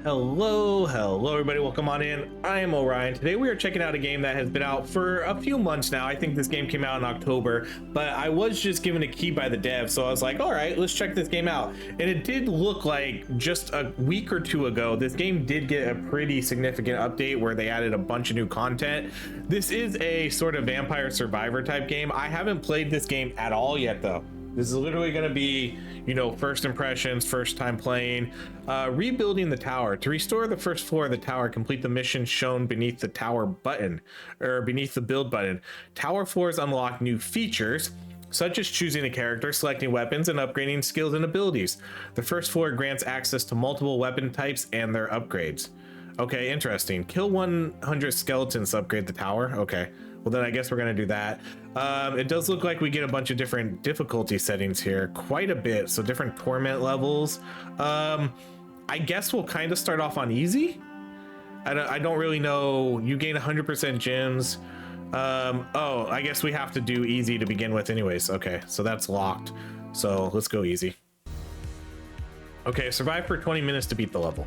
Hello everybody, welcome on in. I am Orion. Today we are checking out a game that has been out for a few months now. I think this game came out in October, but I was just given a key by the dev, so I was like, all right, let's check this game out. And it did look like just a week or two ago, this game did get a pretty significant update where they added a bunch of new content. This is a sort of vampire survivor type game. I haven't played this game at all yet though. This is literally going to be, you know, first impressions, first time playing. Rebuilding the tower. To restore the first floor of the tower, complete the mission shown beneath the tower button, or beneath the build button. Tower floors unlock new features, such as choosing a character, selecting weapons, and upgrading skills and abilities. The first floor grants access to multiple weapon types and their upgrades. Okay, interesting. Kill 100 skeletons to upgrade the tower. Okay. Well, then I guess we're going to do that. It does look like we get a bunch of different difficulty settings here, quite a bit. So different torment levels. I guess we'll kind of start off on easy. I don't really know. You gain 100% gems. Oh, I guess we have to do easy to begin with anyways. Okay, so that's locked. So let's go easy. Okay, survive for 20 minutes to beat the level.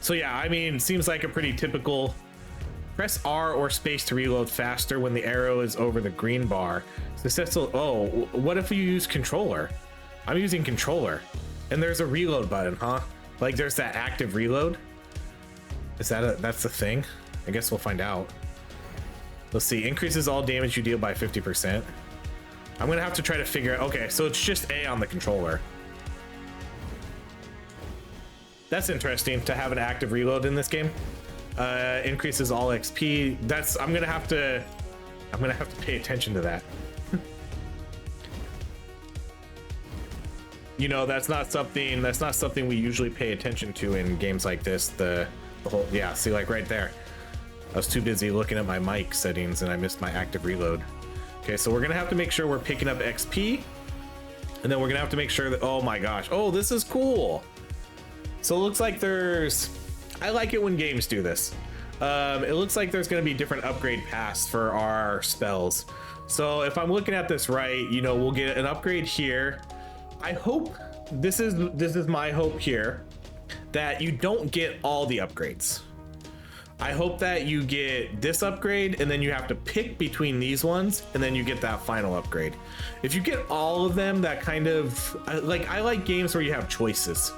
So yeah, I mean, seems like a pretty typical. Press R or space to reload faster when the arrow is over the green bar. Successful. Oh, what if you use controller? I'm using controller. And there's a reload button, huh? Like there's that active reload. Is that that's the thing? I guess we'll find out. Let's see. Increases all damage you deal by 50%. I'm gonna have to try to figure out. Okay, so it's just A on the controller. That's interesting to have an active reload in this game. Increases all XP. I'm gonna have to pay attention to that. You know, that's not something we usually pay attention to in games like this. The whole, yeah, see, like right there, I was too busy looking at my mic settings and I missed my active reload. Okay, so we're gonna have to make sure we're picking up XP, and then we're gonna have to make sure that, oh my gosh, oh, this is cool. So it looks like I like it when games do this. It looks like there's going to be different upgrade paths for our spells. So if I'm looking at this right, you know, we'll get an upgrade here. I hope this is my hope here, that you don't get all the upgrades. I hope that you get this upgrade and then you have to pick between these ones and then you get that final upgrade. If you get all of them, that kind of I like games where you have choices.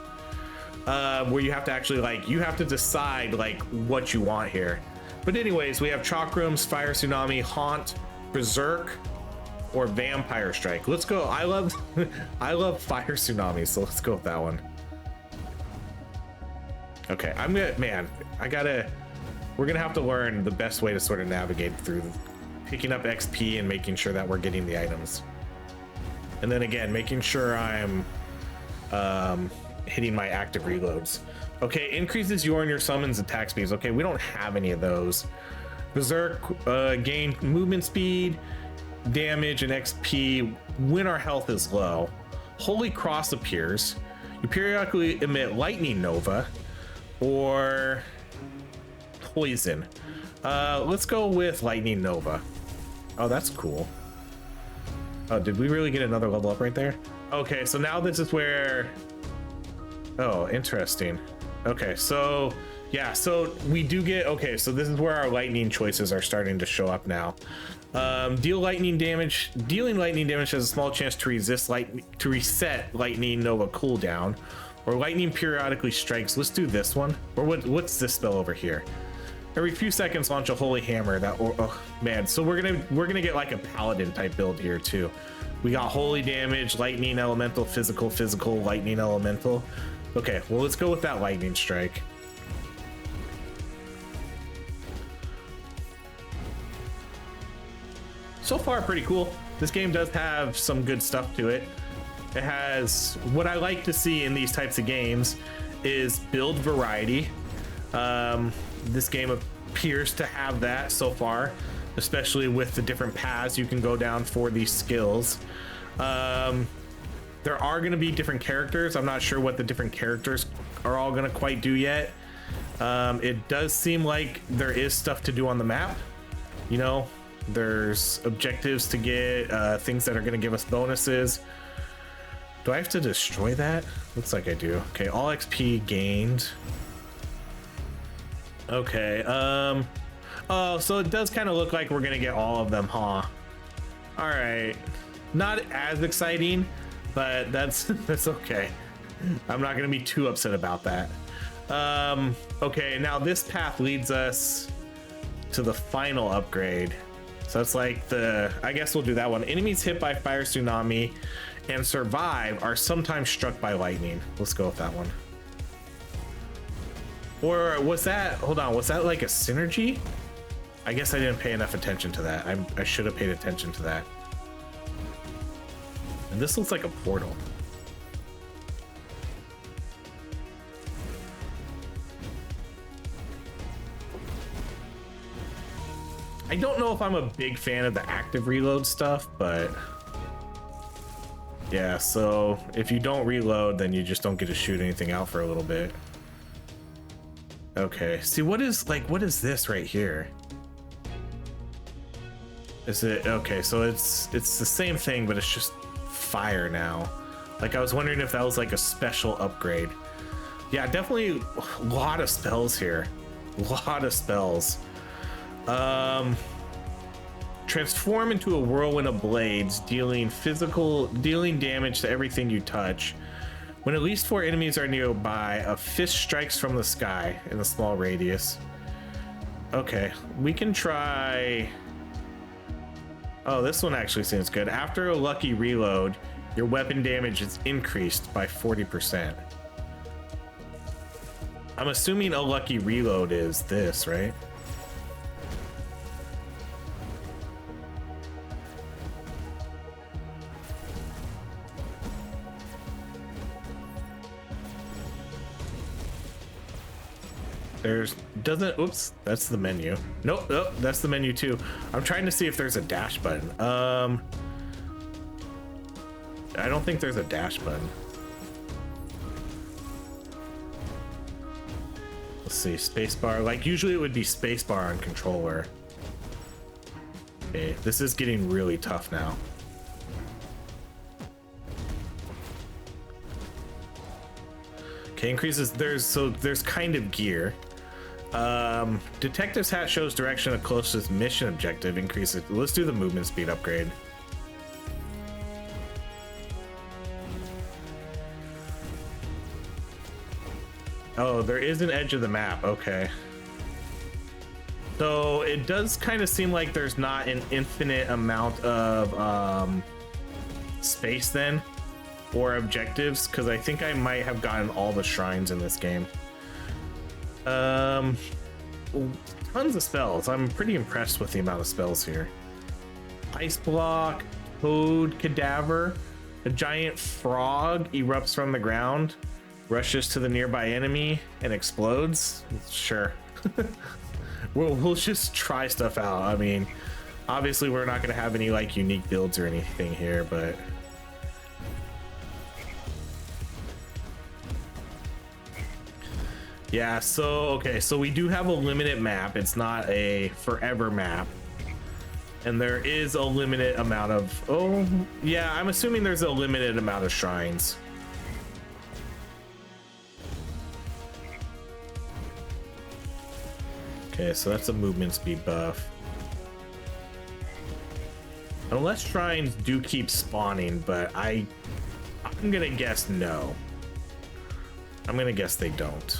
Where you have to actually, like, you have to decide like what you want here. But anyways, we have chalk rooms, fire tsunami, haunt, berserk, or vampire strike. Let's go. I love fire tsunami, so let's go with that one. Okay, we're gonna have to learn the best way to sort of navigate through picking up XP and making sure that we're getting the items, and then again making sure I'm hitting my active reloads. Okay, increases your and your summons attack speeds. Okay, we don't have any of those. Berserk, gain movement speed, damage, and XP when our health is low. Holy Cross appears. You periodically emit lightning nova or poison. Let's go with lightning nova. Oh, that's cool. Oh, did we really get another level up right there? Okay, so now this is where. Oh, interesting. Okay, so yeah, so we do get, okay, so this is where our lightning choices are starting to show up now. Dealing lightning damage has a small chance to reset lightning nova cooldown, or lightning periodically strikes. Let's do this one. Or what's this spell over here? Every few seconds launch a holy hammer. Oh man, so we're gonna get like a paladin type build here too. We got holy damage, lightning elemental, physical, lightning elemental. Okay, well, let's go with that lightning strike. So far, pretty cool. This game does have some good stuff to it. It has, what I like to see in these types of games is build variety. This game appears to have that so far, especially with the different paths you can go down for these skills. There are going to be different characters. I'm not sure what the different characters are all going to quite do yet. It does seem like there is stuff to do on the map. You know, there's objectives to get, things that are going to give us bonuses. Do I have to destroy that? Looks like I do. Okay, all XP gained. Okay, oh, so it does kind of look like we're gonna get all of them, huh? All right, not as exciting, but that's that's okay. I'm not gonna be too upset about that. Okay, now this path leads us to the final upgrade. So it's like I guess we'll do that one. Enemies hit by fire tsunami and survive are sometimes struck by lightning. Let's go with that one. Or was that, hold on, was that like a synergy? I guess I didn't pay enough attention to that. I should have paid attention to that. And this looks like a portal. I don't know if I'm a big fan of the active reload stuff, but yeah, so if you don't reload, then you just don't get to shoot anything out for a little bit. Okay, see what is this right here? Is it okay? So it's the same thing, but it's just fire now. Like I was wondering if that was like a special upgrade. Yeah, definitely a lot of spells here. A lot of spells. Transform into a whirlwind of blades, dealing damage to everything you touch. When at least 4 enemies are nearby, a fist strikes from the sky in a small radius. Okay, we can try. Oh, this one actually seems good. After a lucky reload, your weapon damage is increased by 40%. I'm assuming a lucky reload is this, right? Oops, that's the menu. Nope, that's the menu too. I'm trying to see if there's a dash button. I don't think there's a dash button. Let's see, spacebar. Like usually it would be spacebar on controller. Okay, this is getting really tough now. Okay, increases. There's kind of gear. Detective's hat shows direction of closest mission objective, increases. Let's do the movement speed upgrade. Oh, there is an edge of the map. Okay. So it does kind of seem like there's not an infinite amount of space then, or objectives, because I think I might have gotten all the shrines in this game. Tons of spells. I'm pretty impressed with the amount of spells here. Ice block, toad cadaver, a giant frog erupts from the ground, rushes to the nearby enemy and explodes. Sure. we'll just try stuff out. I mean, obviously we're not going to have any like unique builds or anything here, but yeah, so okay, so we do have a limited map. It's not a forever map. And there is a limited amount of, oh, yeah, I'm assuming there's a limited amount of shrines. Okay, so that's a movement speed buff. Unless shrines do keep spawning, but I'm gonna guess no. I'm gonna guess they don't.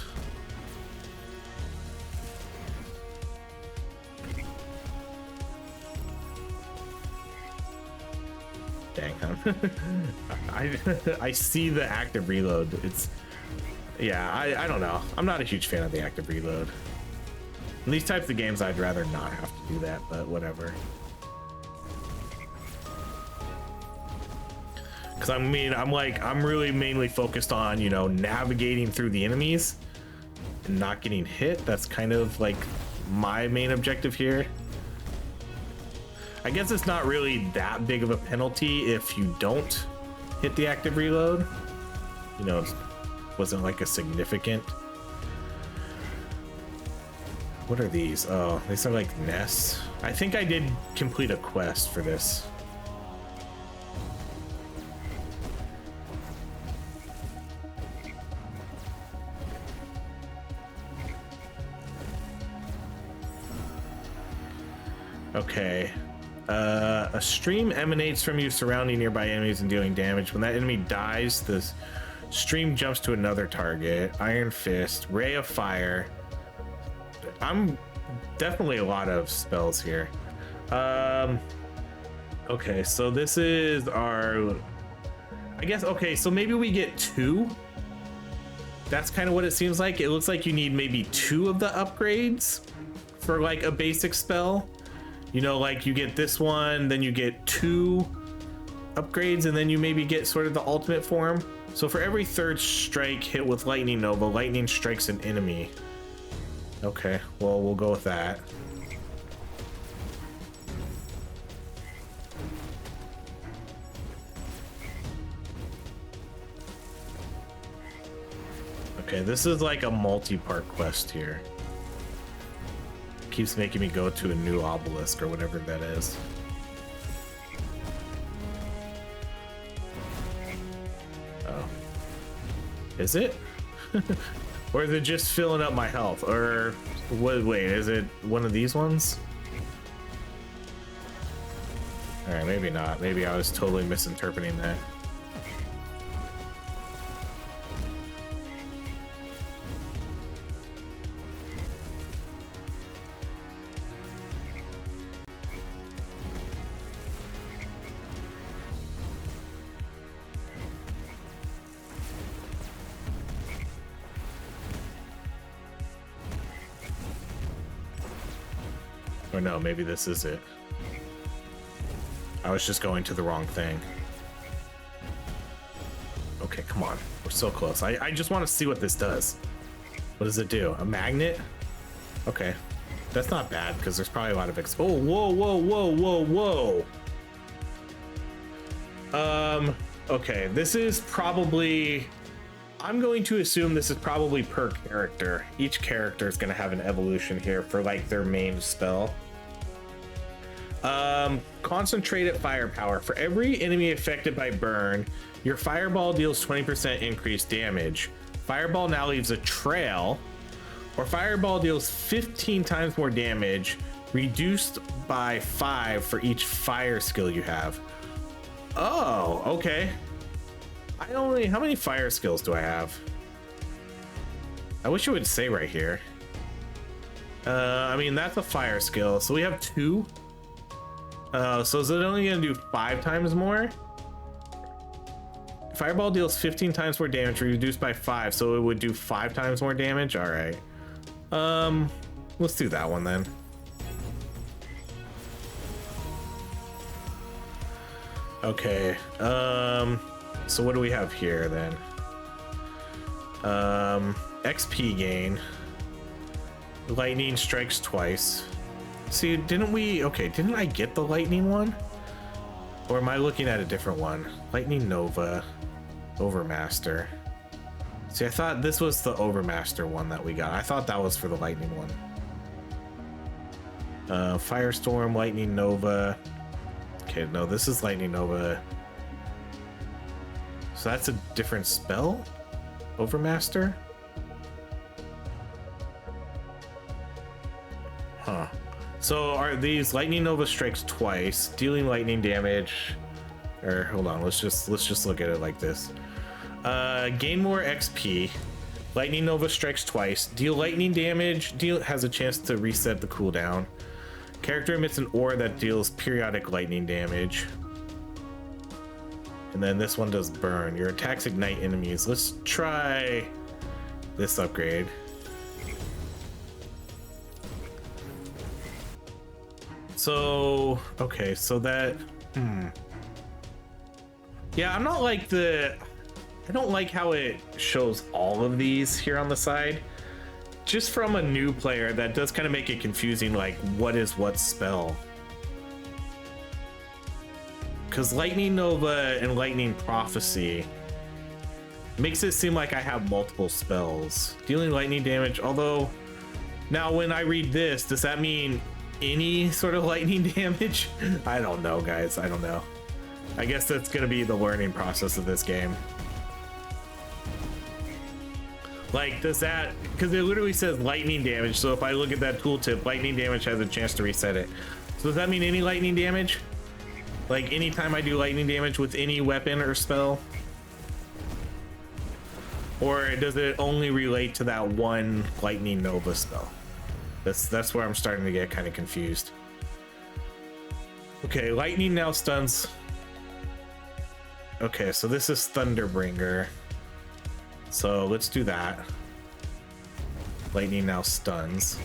Dang, I see the active reload. It's, yeah, I don't know. I'm not a huge fan of the active reload. In these types of games, I'd rather not have to do that, but whatever. Because I mean, I'm really mainly focused on, you know, navigating through the enemies and not getting hit. That's kind of like my main objective here. I guess it's not really that big of a penalty if you don't hit the active reload. You know, it wasn't like a significant. What are these? Oh, these are like nests. I think I did complete a quest for this. Okay. A stream emanates from you surrounding nearby enemies and dealing damage. When that enemy dies, the stream jumps to another target. Iron Fist, Ray of Fire. I'm definitely a lot of spells here. Okay, so this is our, I guess, okay, so maybe we get 2. That's kind of what it seems like. It looks like you need maybe 2 of the upgrades for like a basic spell. You know, like you get this one, then you get 2 upgrades, and then you maybe get sort of the ultimate form. So for every 3rd strike hit with Lightning Nova, lightning strikes an enemy. Okay, well, we'll go with that. Okay, this is like a multi-part quest here. Keeps making me go to a new obelisk or whatever that is. Oh. Is it? Or is it just filling up my health? Or what, wait, is it one of these ones? Alright, maybe not. Maybe I was totally misinterpreting that. Or no, maybe this is it. I was just going to the wrong thing. Okay, come on. We're so close. I just want to see what this does. What does it do? A magnet? Okay. That's not bad, because there's probably a lot of oh, whoa, whoa, whoa, whoa, whoa. Okay, this is probably... I'm going to assume this is probably per character. Each character is going to have an evolution here for like their main spell. Concentrated firepower. For every enemy affected by burn, your fireball deals 20% increased damage. Fireball now leaves a trail, or fireball deals 15 times more damage, reduced by 5 for each fire skill you have. Oh, okay. How many fire skills do I have? I wish it would say right here. I mean, that's a fire skill, so we have 2. So is it only gonna do 5 times more? Fireball deals 15 times more damage, reduced by 5, so it would do 5 times more damage. All right. Let's do that one then. Okay. So what do we have here then? XP gain. Lightning strikes twice. See, didn't I get the lightning one? Or am I looking at a different one? Lightning Nova, Overmaster. See, I thought this was the Overmaster one that we got. I thought that was for the lightning one. Firestorm, Lightning Nova. Okay, no, this is Lightning Nova. So that's a different spell? Overmaster? Huh. So are these Lightning Nova strikes twice, dealing lightning damage? Or hold on, let's just look at it like this. Gain more XP. Lightning Nova strikes twice, deal lightning damage, has a chance to reset the cooldown. Character emits an aura that deals periodic lightning damage. And then this one does burn. Your attacks ignite enemies. Let's try this upgrade. So, okay, so that, yeah, I'm not like I don't like how it shows all of these here on the side. Just from a new player, that does kind of make it confusing, like what is what spell. Because Lightning Nova and Lightning Prophecy makes it seem like I have multiple spells. Dealing lightning damage, although now when I read this, does that mean any sort of lightning damage? I don't know, guys. I don't know. I guess that's gonna be the learning process of this game. Like, does that, because it literally says lightning damage, so if I look at that tooltip, lightning damage has a chance to reset it. So does that mean any lightning damage? Like anytime I do lightning damage with any weapon or spell? Or does it only relate to that one lightning nova spell? That's where I'm starting to get kind of confused. Okay, lightning now stuns. Okay, so this is Thunderbringer. So let's do that. Lightning now stuns.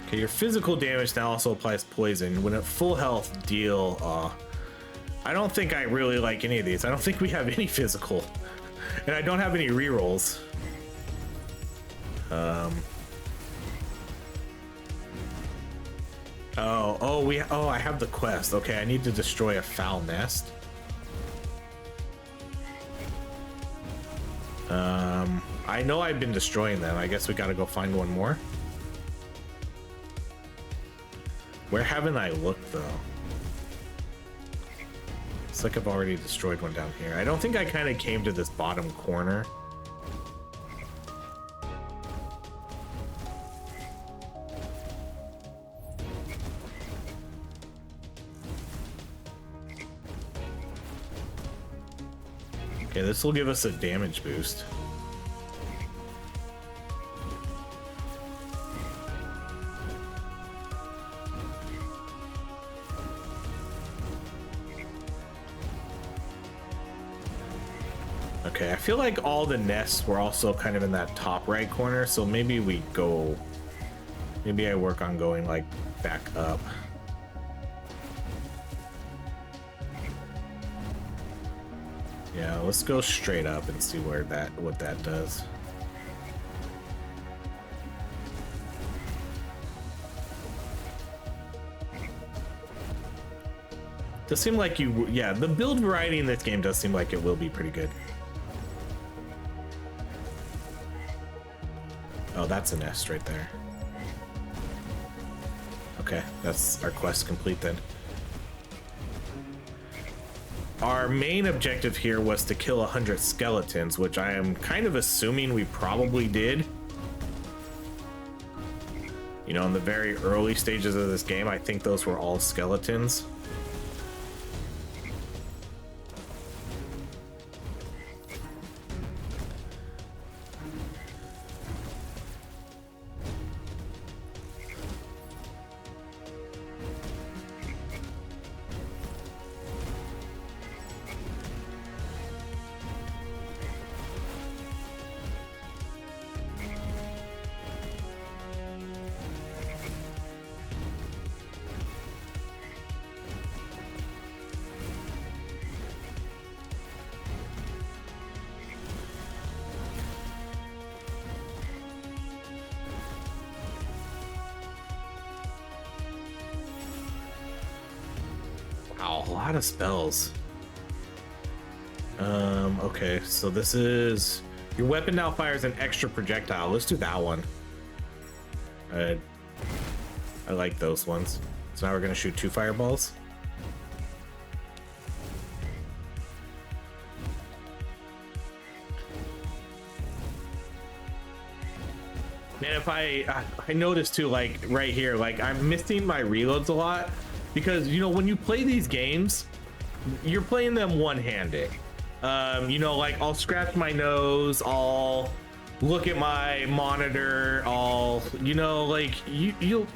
Okay, your physical damage now also applies poison. When at full health, deal. I don't think I really like any of these. I don't think we have any physical. And I don't have any rerolls. Oh, I have the quest. Okay, I need to destroy a foul nest. I know I've been destroying them. I guess we gotta go find one more. Where haven't I looked though? It's like I've already destroyed one down here. I don't think I kind of came to this bottom corner. Okay, this will give us a damage boost. Okay, I feel like all the nests were also kind of in that top right corner, so maybe I work on going like back up. Yeah, let's go straight up and see what that does. Does seem like yeah, the build variety in this game does seem like it will be pretty good. Oh, that's a nest right there. Okay, that's our quest complete then. Our main objective here was to kill 100 skeletons, which I am kind of assuming we probably did. You know, in the very early stages of this game, I think those were all skeletons. Wow, a lot of spells. Okay, so this is your weapon now fires an extra projectile. Let's do that one. I like those ones. So now we're gonna shoot 2 fireballs. Man, if I noticed too, like right here, like I'm missing my reloads a lot because, you know, when you play these games, you're playing them one-handed. You know, like I'll scratch my nose, I'll look at my monitor, I'll, you know, like you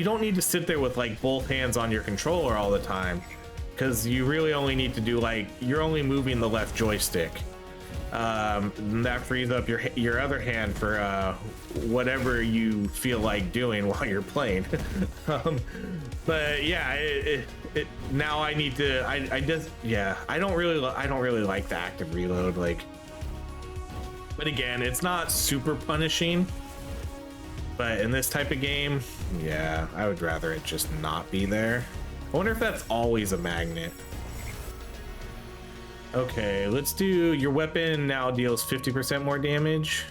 don't need to sit there with like both hands on your controller all the time, because you really only need to do, like, you're only moving the left joystick. And that frees up your other hand for whatever you feel like doing while you're playing. But yeah, now I need to, I just, yeah, I don't really like the active reload, like, but again, it's not super punishing, but in this type of game, yeah, I would rather it just not be there. I wonder if that's always a magnet. Okay, let's do, your weapon now deals 50% more damage.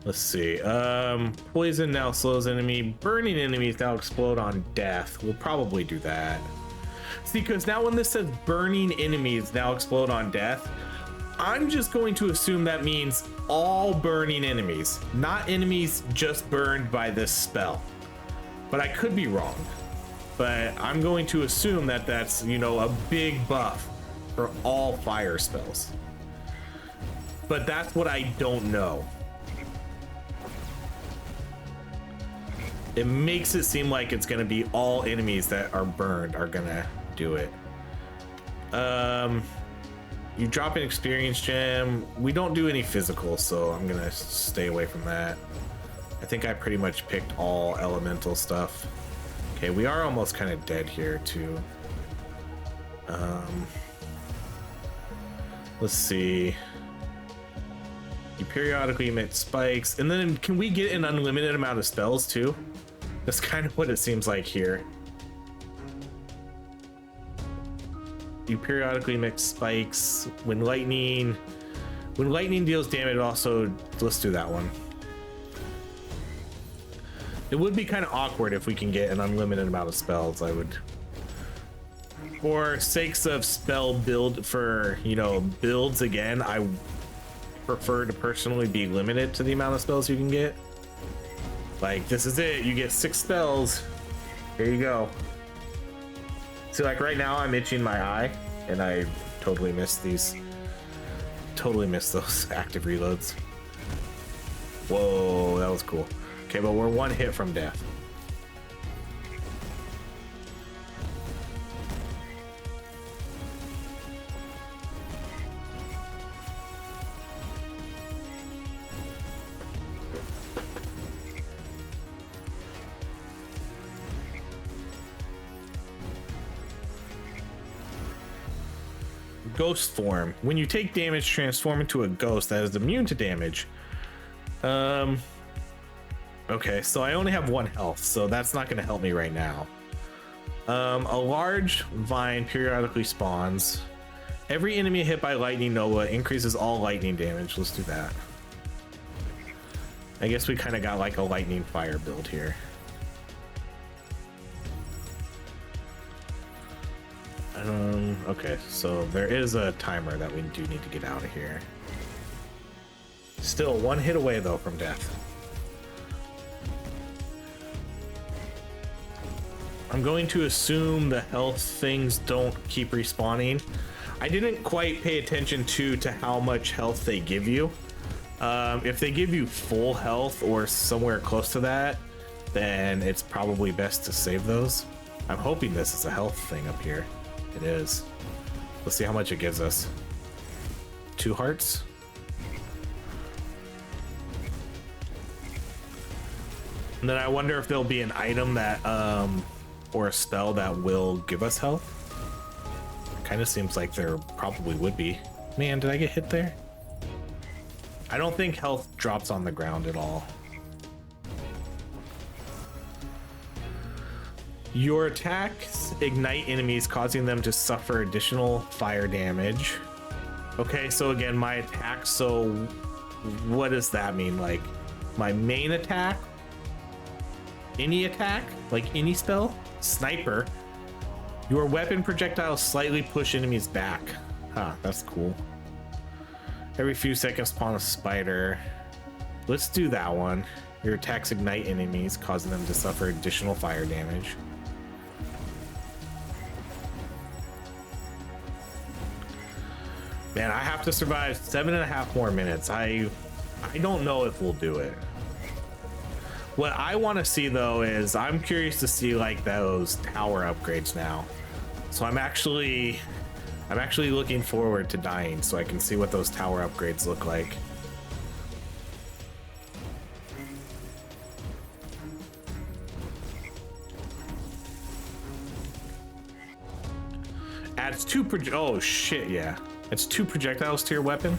Let's see. Poison now slows enemy. Burning enemies now explode on death. We'll probably do that. See, because now when this says burning enemies now explode on death, I'm just going to assume that means all burning enemies, not enemies just burned by this spell. But I could be wrong. But I'm going to assume that that's, you know, a big buff for all fire spells. But that's what I don't know. It makes it seem like it's gonna be all enemies that are burned are gonna do it. You drop an experience gem. We don't do any physical, so I'm gonna stay away from that. I think I pretty much picked all elemental stuff. Okay, we are almost kind of dead here too. Let's see. You periodically emit spikes, and then can we get an unlimited amount of spells too? That's kind of what it seems like here. You periodically emit spikes when lightning deals damage. Also, let's do that one. It would be kind of awkward if we can get an unlimited amount of spells. I would, for sakes of spell build, for, you know, builds again, I prefer to personally be limited to the amount of spells you can get. Like, this is it, you get 6 spells, here you go. See, like right now I'm itching my eye and I totally missed those active reloads. Whoa, that was cool. Okay, but we're 1 hit from death. Ghost form. When you take damage, transform into a ghost that is immune to damage. Okay, so I only have 1 health, so that's not going to help me right now. A large vine periodically spawns. Every enemy hit by lightning nova increases all lightning damage. Let's do that. I guess we kind of got like a lightning fire build here. Okay, so there is a timer that we do need to get out of here. Still 1 hit away though from death. I'm going to assume the health things don't keep respawning. I didn't quite pay attention to how much health they give you. If they give you full health or somewhere close to that, then it's probably best to save those. I'm hoping this is a health thing up here. It is. Let's see how much it gives us. 2 hearts. And then I wonder if there'll be an item that, or a spell that will give us health. Kind of seems like there probably would be. Man, did I get hit there? I don't think health drops on the ground at all. Your attacks ignite enemies, causing them to suffer additional fire damage. Okay, so again, my attack, so what does that mean? Like, my main attack? Any attack? Like any spell? Sniper. Your weapon projectiles slightly push enemies back. Huh, that's cool. Every few seconds spawn a spider. Let's do that one. Your attacks ignite enemies, causing them to suffer additional fire damage. Man, I have to survive 7.5 more minutes. I don't know if we'll do it. What I want to see though is I'm curious to see like those tower upgrades now. So I'm actually looking forward to dying so I can see what those tower upgrades look like. Adds 2 oh shit, yeah. It's 2 projectiles to your weapon.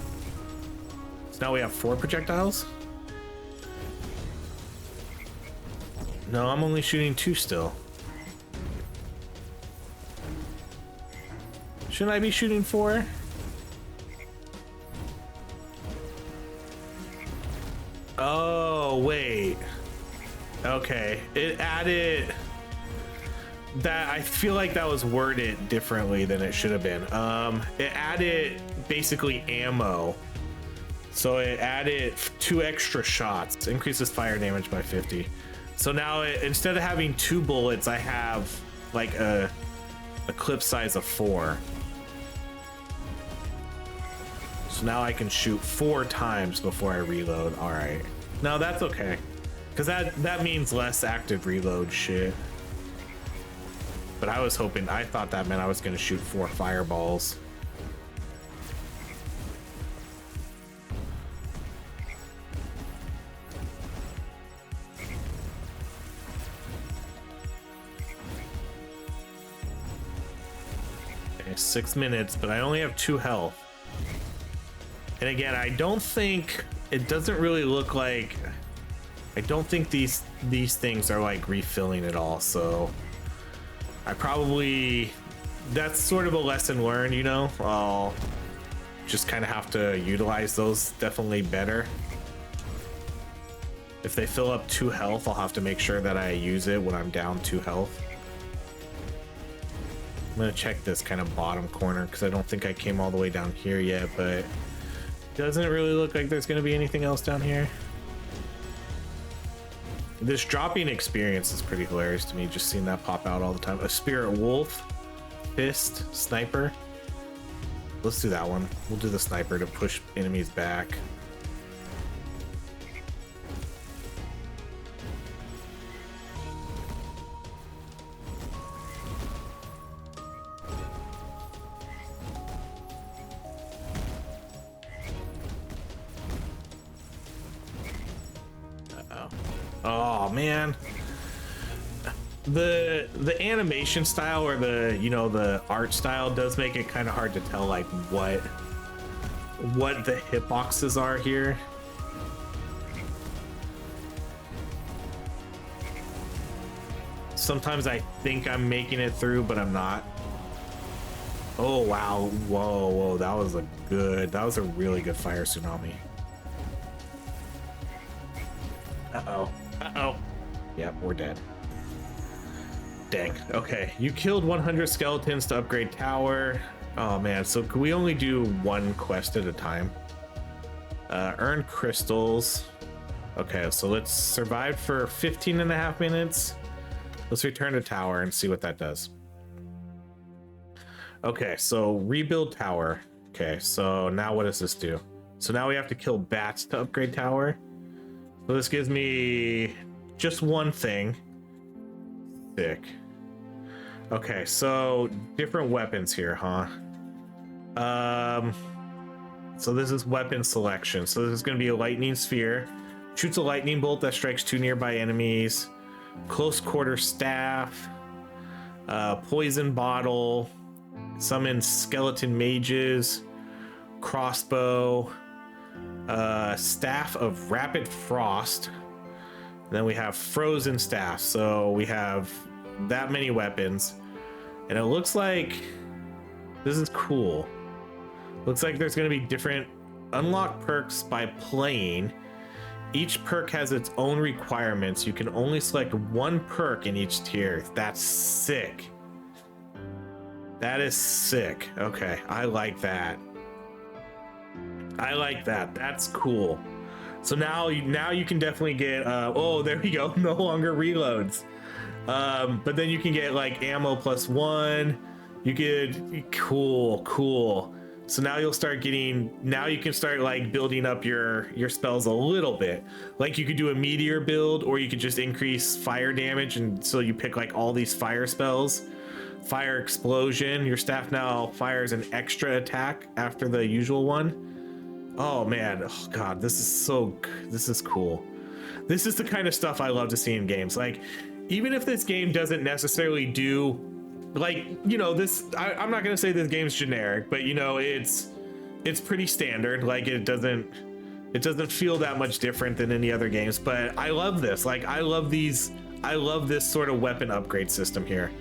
So now we have 4 projectiles. No, I'm only shooting 2 still. Shouldn't I be shooting 4? Oh, wait. Okay, it added that. I feel like that was worded differently than it should have been. It added basically ammo. So it added 2 extra shots, increases fire damage by 50. So now instead of having 2 bullets, I have like a clip size of 4. So now I can shoot 4 times before I reload. All right, now that's okay, because that means less active reload shit. But I thought that meant I was gonna shoot 4 fireballs. Okay, 6 minutes, but I only have 2 health. And again, I don't think it doesn't really look like. I don't think these things are like refilling at all. So I probably, that's sort of a lesson learned, you know. I'll just kind of have to utilize those definitely better. If they fill up 2 health, I'll have to make sure that I use it when I'm down 2 health. I'm gonna check this kind of bottom corner because I don't think I came all the way down here yet, but doesn't really look like there's going to be anything else down here. This dropping experience is pretty hilarious to me, just seeing that pop out all the time. A spirit wolf, fist, sniper. Let's do that one. We'll do the sniper to push enemies back. Oh man, the animation style, or the art style, does make it kind of hard to tell like what the hitboxes are here. Sometimes I think I'm making it through, but I'm not. Oh wow, whoa, that was a really good fire tsunami. Uh-oh. Yep, we're dead. Dang. Okay, you killed 100 skeletons to upgrade tower. Oh man, so can we only do 1 quest at a time? Earn crystals. Okay, so let's survive for 15.5 minutes. Let's return to tower and see what that does. Okay, so rebuild tower. Okay, so now what does this do? So now we have to kill bats to upgrade tower. So this gives me just 1 thing. Sick. Okay, so different weapons here, huh? So this is weapon selection. So this is going to be a lightning sphere. Shoots a lightning bolt that strikes 2 nearby enemies. Close quarter staff. Poison bottle. Summons skeleton mages. Crossbow. Staff of rapid frost. Then we have frozen staff. So we have that many weapons, and it looks like this is cool. Looks like there's going to be different unlock perks by playing. Each perk has its own requirements. You can only select 1 perk in each tier. That's sick. That is sick. Okay, I like that. That's cool. So now you can definitely get oh, there we go. No longer reloads. But then you can get like ammo +1. You could cool. So now you'll start getting, now you can start like building up your spells a little bit. Like you could do a meteor build, or you could just increase fire damage, and so you pick like all these fire spells. Fire explosion. Your staff now fires an extra attack after the usual one. Oh man, oh god, this is cool. This is the kind of stuff I love to see in games. Like, even if this game doesn't necessarily do, like, you know, this, I'm not gonna say this game's generic, but you know, it's pretty standard. Like, it doesn't feel that much different than any other games, but I love this. Like, I love this sort of weapon upgrade system here.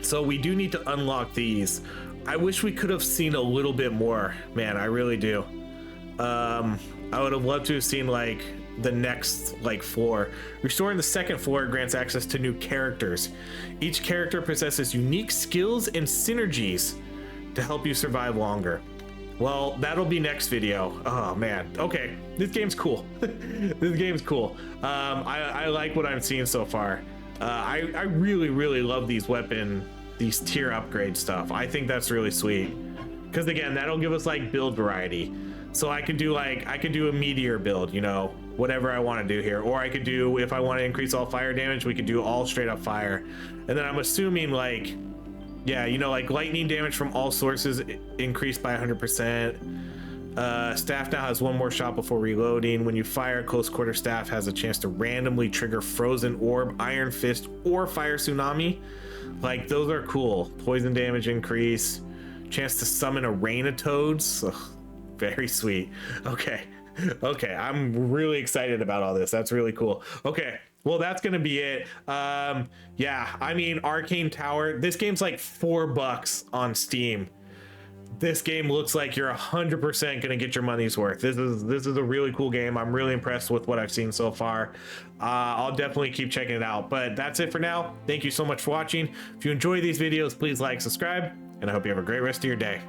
So we do need to unlock these. I wish we could have seen a little bit more, man. I really do. I would have loved to have seen like the next like floor. Restoring the second floor grants access to new characters. Each character possesses unique skills and synergies to help you survive longer. Well, that'll be next video. Oh man. Okay, this game's cool. This game's cool. I like what I'm seeing so far. I really love these tier upgrade stuff. I think that's really sweet. Because again, that'll give us like build variety. So I could do a meteor build, you know, whatever I want to do here. Or I could do, if I want to increase all fire damage, we could do all straight up fire. And then I'm assuming like, yeah, you know, like lightning damage from all sources increased by 100%. Staff now has one more shot before reloading. When you fire, close quarter staff has a chance to randomly trigger frozen orb, iron fist, or fire tsunami. Like those are cool. Poison damage increase, chance to summon a rain of toads. Ugh, very sweet. Okay, I'm really excited about all this. That's really cool. Okay, well, that's gonna be it. Yeah, I mean, Arcane Tower, this game's like $4 on Steam. This game looks like you're 100% gonna get your money's worth. This is a really cool game. I'm really impressed with what I've seen so far. I'll definitely keep checking it out, but that's it for now. Thank you so much for watching. If you enjoy these videos, please like, subscribe, and I hope you have a great rest of your day.